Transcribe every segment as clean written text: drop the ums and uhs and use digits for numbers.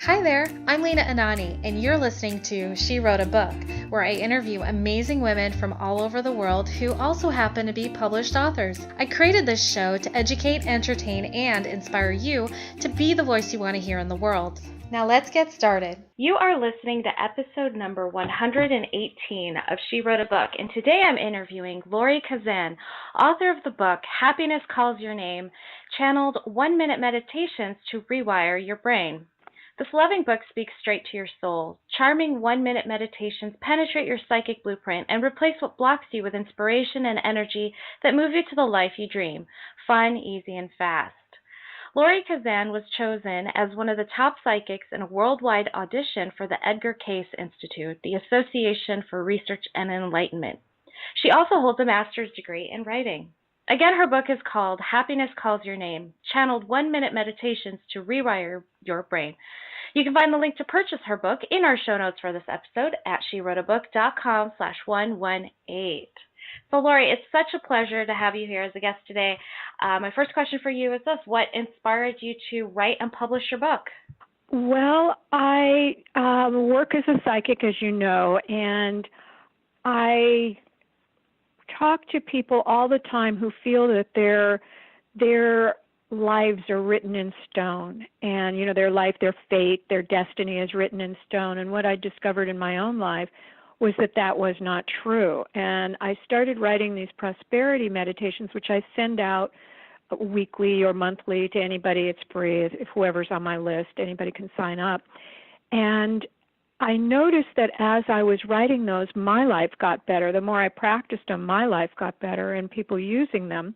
Hi there, I'm Lena Anani, and you're listening to She Wrote a Book, where I interview amazing women from all over the world who also happen to be published authors. I created this show to educate, entertain, and inspire you to be the voice you want to hear in the world. Now let's get started. You are listening to episode number 118 of She Wrote a Book, and today I'm interviewing Lorrie Kazan, author of the book Happiness Calls Your Name, channeled 1-minute meditations to rewire your brain. This loving book speaks straight to your soul. Charming 1-minute meditations penetrate your psychic blueprint and replace what blocks you with inspiration and energy that move you to the life you dream. Fun, easy, and fast. Lorrie Kazan was chosen as one of the top psychics in a worldwide audition for the Edgar Cayce Institute, the Association for Research and Enlightenment. She also holds a master's degree in writing. Again, her book is called Happiness Calls Your Name, channeled 1-minute meditations to rewire your brain. You can find the link to purchase her book in our show notes for this episode at SheWroteABook.com/118. So, Lorrie, it's such a pleasure to have you here as a guest today. My first question for you is this: what inspired you to write and publish your book? Well, I work as a psychic, as you know, and I talk to people all the time who feel that their lives are written in stone, and their life, their fate, their destiny is written in stone. And what I discovered in my own life was that was not true. And I started writing these prosperity meditations, which I send out weekly or monthly to anybody. It's free. If whoever's on my list, anybody can sign up. And I noticed that as I was writing those, my life got better. The more I practiced them, my life got better, and people using them,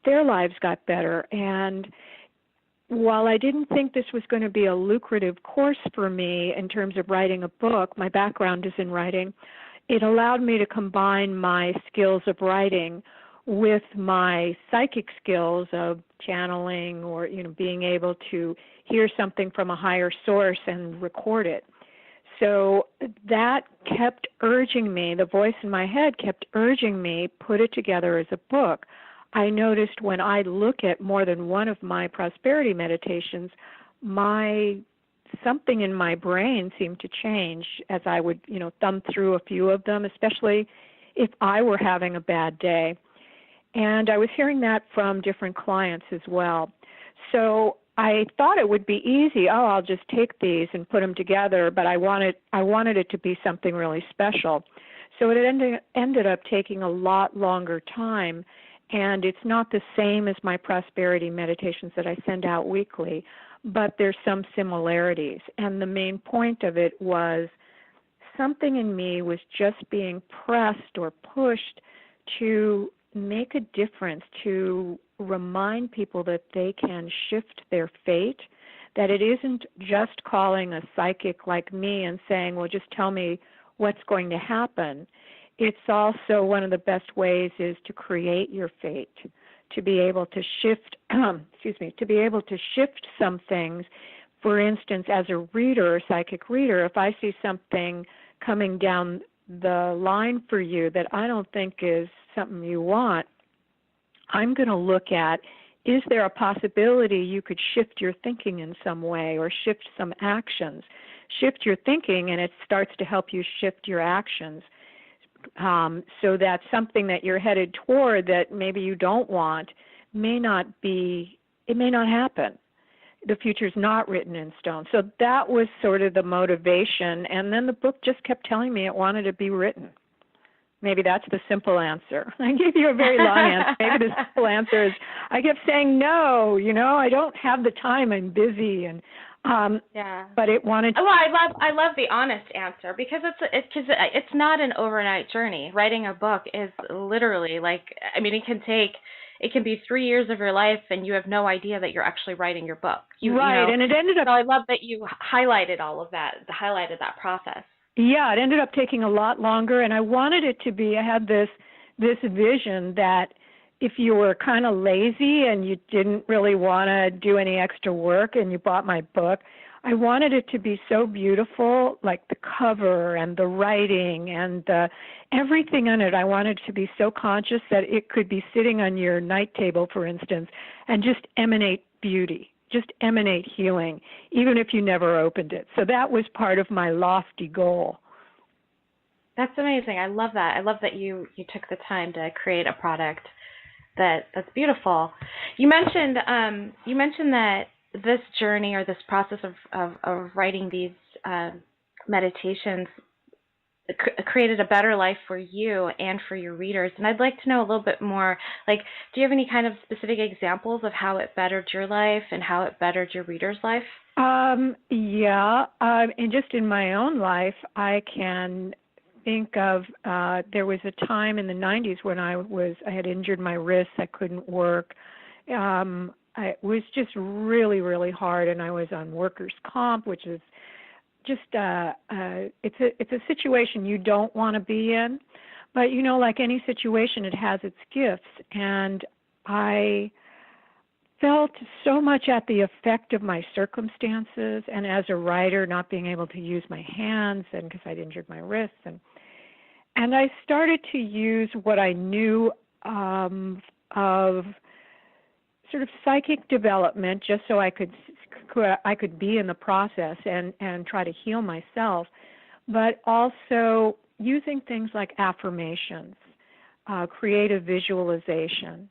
their lives got better. And while I didn't think this was going to be a lucrative course for me in terms of writing a book, my background is in writing, it allowed me to combine my skills of writing with my psychic skills of channeling or being able to hear something from a higher source and record it. So that kept urging me, the voice in my head kept urging me, put it together as a book. I noticed when I look at more than one of my prosperity meditations, something in my brain seemed to change as I would, thumb through a few of them, especially if I were having a bad day. And I was hearing that from different clients as well. So I thought it would be easy. I'll just take these and put them together, but I wanted it to be something really special. So it ended up taking a lot longer time, and it's not the same as my prosperity meditations that I send out weekly, but there's some similarities. And the main point of it was something in me was just being pressed or pushed to make a difference, to remind people that they can shift their fate, that it isn't just calling a psychic like me and saying, well, just tell me what's going to happen. It's also one of the best ways is to create your fate, to be able to shift, to be able to shift some things. For instance, as a reader, a psychic reader, if I see something coming down the line for you that I don't think is something you want, I'm going to look at, is there a possibility you could shift your thinking in some way or shift some actions? Shift your thinking and it starts to help you shift your actions. So that something that you're headed toward that maybe you don't want may not happen. The future's not written in stone. So that was sort of the motivation, and then the book just kept telling me it wanted to be written. Maybe that's the simple answer. I gave you a very long answer. Maybe the simple answer is I kept saying no, I don't have the time, I'm busy, and but it wanted to. Well, I love the honest answer because it's not an overnight journey. Writing a book is literally it can be 3 years of your life and you have no idea that you're actually writing your book. And it ended up. So I love that you highlighted all of that, highlighted that process. Yeah, it ended up taking a lot longer, and I wanted it to be. I had this vision that if you were kind of lazy and you didn't really want to do any extra work and you bought my book, I wanted it to be so beautiful, like the cover and the writing and everything on it. I wanted it to be so conscious that it could be sitting on your night table, for instance, and just emanate beauty. just emanate healing, even if you never opened it. So that was part of my lofty goal. That's amazing. I love that. I love that you took the time to create a product that's beautiful. You mentioned that this journey or this process of writing these meditations created a better life for you and for your readers. And I'd like to know a little bit more, like, do you have any kind of specific examples of how it bettered your life and how it bettered your readers' life? Yeah, and just in my own life, I can think of there was a time in the 90s when I had injured my wrists. I couldn't work. It was just really, really hard, and I was on workers' comp, which is just it's a situation you don't want to be in. But like any situation, it has its gifts, and I felt so much at the effect of my circumstances, and as a writer, not being able to use my hands, and because I'd injured my wrists, and I started to use what I knew of sort of psychic development, just so I could be in the process and try to heal myself, but also using things like affirmations, creative visualization.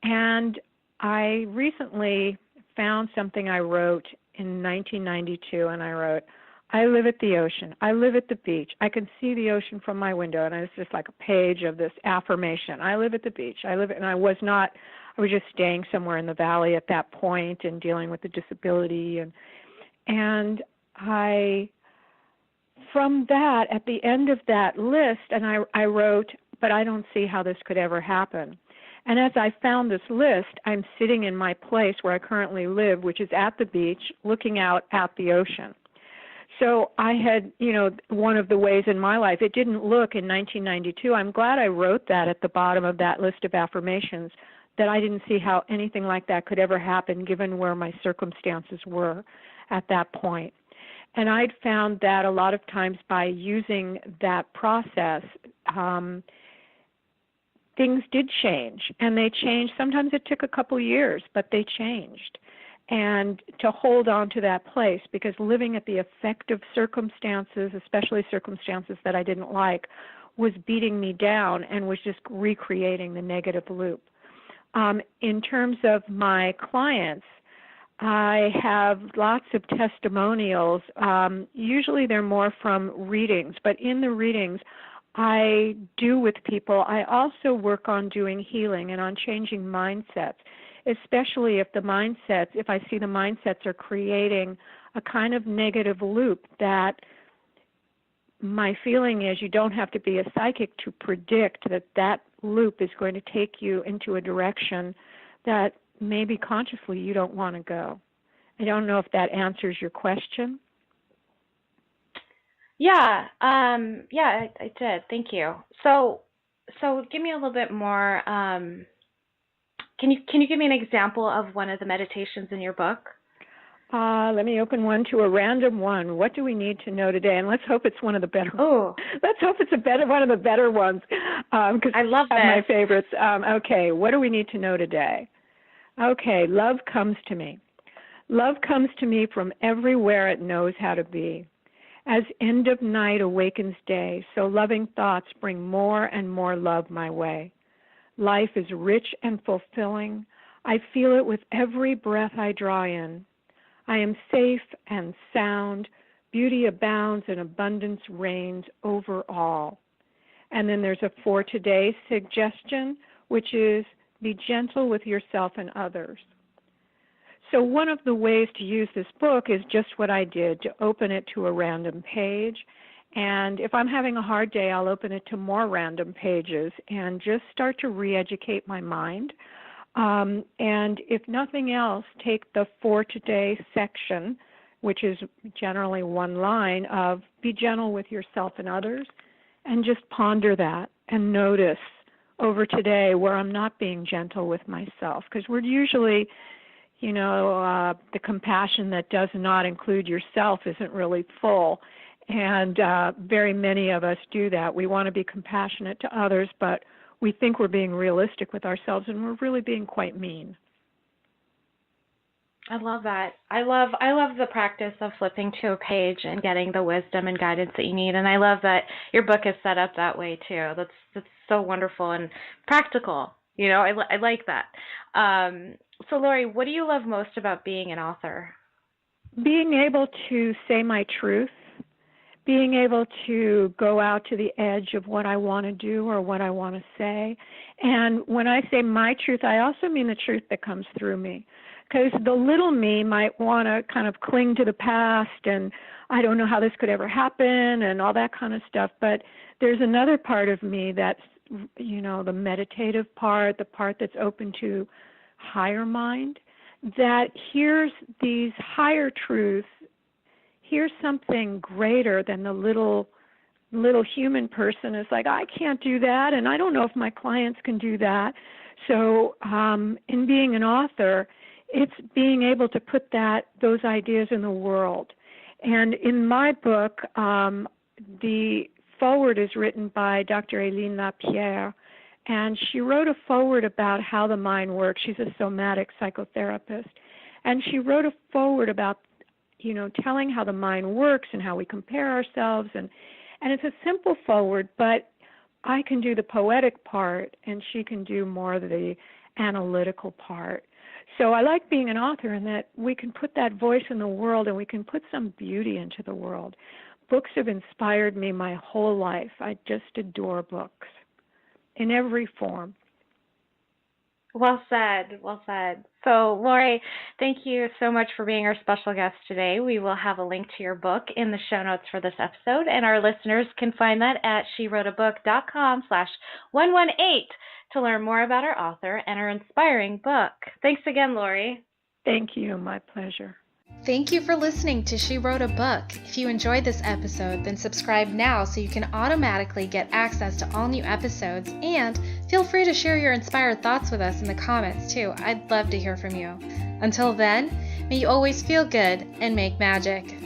And I recently found something I wrote in 1992, and I wrote, I live at the ocean. I live at the beach. I can see the ocean from my window, and it's just like a page of this affirmation. I live at the beach. And I was just staying somewhere in the valley at that point and dealing with the disability, and from that, at the end of that list, and I wrote, but I don't see how this could ever happen. And as I found this list, I'm sitting in my place where I currently live, which is at the beach, looking out at the ocean. So I had, one of the ways in my life, it didn't look in 1992. I'm glad I wrote that at the bottom of that list of affirmations, that I didn't see how anything like that could ever happen given where my circumstances were at that point. And I'd found that a lot of times by using that process, things did change, and they changed. Sometimes it took a couple years, but they changed. And to hold on to that place, because living at the effect of circumstances, especially circumstances that I didn't like, was beating me down and was just recreating the negative loop. In terms of my clients, I have lots of testimonials. Usually they're more from readings, but in the readings I do with people, I also work on doing healing and on changing mindsets, especially if I see the mindsets are creating a kind of negative loop that my feeling is you don't have to be a psychic to predict that loop is going to take you into a direction that maybe consciously you don't want to go. I don't know if that answers your question. Yeah, it did. Thank you. So give me a little bit more. Can you give me an example of one of the meditations in your book? Let me open one to a random one. What do we need to know today? And let's hope it's one of the better. Oh, let's hope it's one of the better ones. Because I love that. My favorites. Okay, what do we need to know today? Okay, love comes to me. Love comes to me from everywhere it knows how to be. As end of night awakens day, so loving thoughts bring more and more love my way. Life is rich and fulfilling. I feel it with every breath I draw in. I am safe and sound. Beauty abounds and abundance reigns over all. And then there's a for today suggestion, which is be gentle with yourself and others. So one of the ways to use this book is just what I did, to open it to a random page. And if I'm having a hard day, I'll open it to more random pages and just start to re-educate my mind. And if nothing else, take the for today section, which is generally one line of be gentle with yourself and others, and just ponder that and notice over today where I'm not being gentle with myself. Because we're usually, the compassion that does not include yourself isn't really full. And very many of us do that. We want to be compassionate to others, but we think we're being realistic with ourselves, and we're really being quite mean. I love that. I love the practice of flipping to a page and getting the wisdom and guidance that you need. And I love that your book is set up that way too. That's so wonderful and practical. I like that. So Lorrie, what do you love most about being an author? Being able to say my truth, being able to go out to the edge of what I want to do or what I want to say. And when I say my truth, I also mean the truth that comes through me. Because the little me might want to kind of cling to the past and I don't know how this could ever happen and all that kind of stuff. But there's another part of me that's, the meditative part, the part that's open to higher mind, that hears these higher truths, here's something greater than the little human person is like, I can't do that, and I don't know if my clients can do that. So in being an author, it's being able to put those ideas in the world. And in my book, the foreword is written by Dr. Eileen Lapierre, and she wrote a foreword about how the mind works. She's a somatic psychotherapist. And she wrote a foreword about telling how the mind works and how we compare ourselves. And it's a simple foreword, but I can do the poetic part, and she can do more of the analytical part. So I like being an author in that we can put that voice in the world and we can put some beauty into the world. Books have inspired me my whole life. I just adore books in every form. Well said, well said. So, Lorrie, thank you so much for being our special guest today. We will have a link to your book in the show notes for this episode, and our listeners can find that at SheWroteABook.com/118 to learn more about our author and her inspiring book. Thanks again, Lorrie. Thank you. My pleasure. Thank you for listening to She Wrote a Book. If you enjoyed this episode, then subscribe now so you can automatically get access to all new episodes, and feel free to share your inspired thoughts with us in the comments too. I'd love to hear from you. Until then, may you always feel good and make magic.